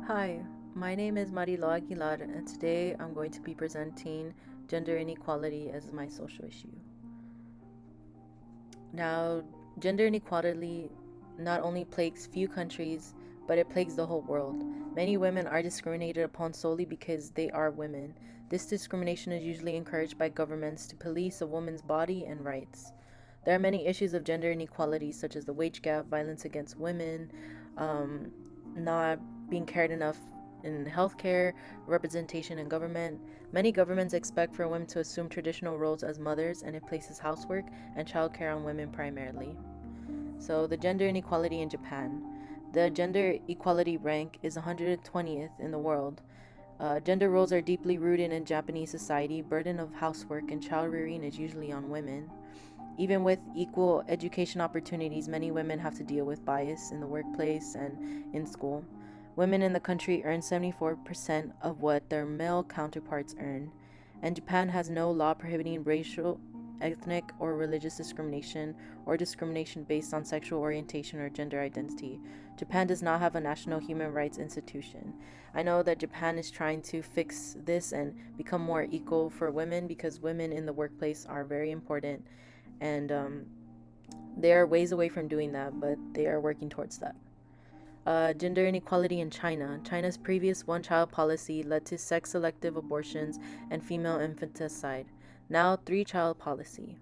Hi, my name is Marilo Aguilar, and today I'm going to be presenting gender inequality as my social issue. Now, gender inequality not only plagues few countries, but it plagues the whole world. Many women are discriminated upon solely because they are women. This discrimination is usually encouraged by governments to police a woman's body and rights. There are many issues of gender inequality, such as the wage gap, violence against women, um, not being cared enough in healthcare, representation in government. Many governments expect for women to assume traditional roles as mothers, and it places housework and childcare on women primarily. So, the gender inequality in Japan. The gender equality rank is 120th in the world. Gender roles are deeply rooted in Japanese society. Burden of housework and child rearing is usually on women. Even with equal education opportunities, many women have to deal with bias in the workplace and in school. Women in the country earn 74% of what their male counterparts earn, and Japan has no law prohibiting racial, ethnic, or religious discrimination or discrimination based on sexual orientation or gender identity. Japan does not have a national human rights institution. I know that Japan is trying to fix this and become more equal for women because women in the workplace are very important, and they are ways away from doing that, but they are working towards that. Gender inequality in China. China's previous one child policy led to sex selective abortions and female infanticide. Now, three child policy.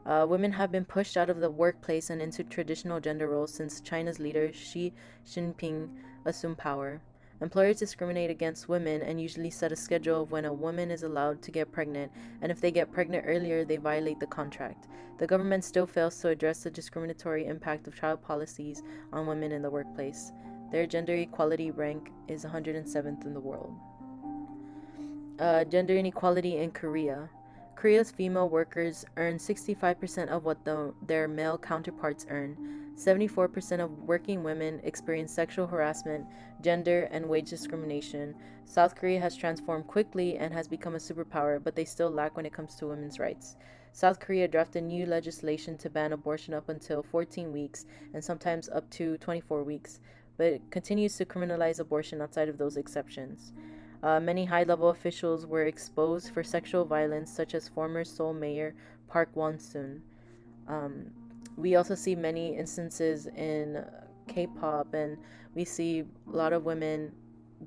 Women have been pushed out of the workplace and into traditional gender roles since China's leader Xi Jinping assumed power. Employers discriminate against women and usually set a schedule of when a woman is allowed to get pregnant, and if they get pregnant earlier, they violate the contract. The government still fails to address the discriminatory impact of child policies on women in the workplace. Their gender equality rank is 107th in the world. Gender inequality in Korea. Korea's female workers earn 65% of what their male counterparts earn. 74% of working women experience sexual harassment, gender, and wage discrimination. South Korea has transformed quickly and has become a superpower, but they still lack when it comes to women's rights. South Korea drafted new legislation to ban abortion up until 14 weeks and sometimes up to 24 weeks, but it continues to criminalize abortion outside of those exceptions. Many high level officials were exposed for sexual violence, such as former Seoul Mayor Park Won Soon. Um, we also see many instances in K pop, and we see a lot of women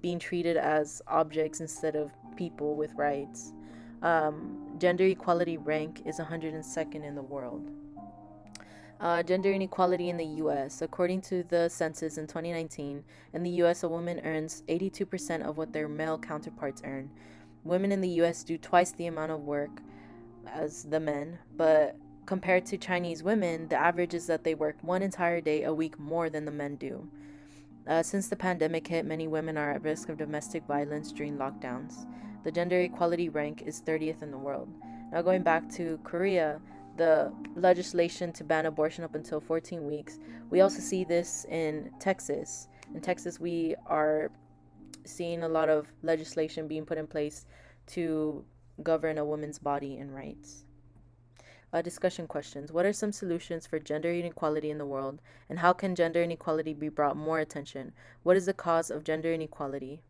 being treated as objects instead of people with rights. Gender equality rank is 102nd in the world. Gender inequality in the U.S. According to the census in 2019, in the U.S., a woman earns 82% of what their male counterparts earn. Women in the U.S. do twice the amount of work as the men, but compared to Chinese women, the average is that they work one entire day a week more than the men do. Since the pandemic hit, many women are at risk of domestic violence during lockdowns. The gender equality rank is 30th in the world. Now, going back to Korea, the legislation to ban abortion up until 14 weeks, we also see this in Texas. In Texas, we are seeing a lot of legislation being put in place to govern a woman's body and rights. Discussion questions. What are some solutions for gender inequality in the world, and how can gender inequality be brought more attention? What is the cause of gender inequality?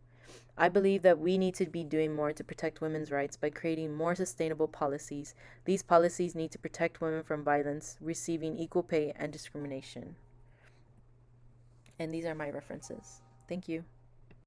I believe that we need to be doing more to protect women's rights by creating more sustainable policies. These policies need to protect women from violence, receiving equal pay, and discrimination. And these are my references. Thank you.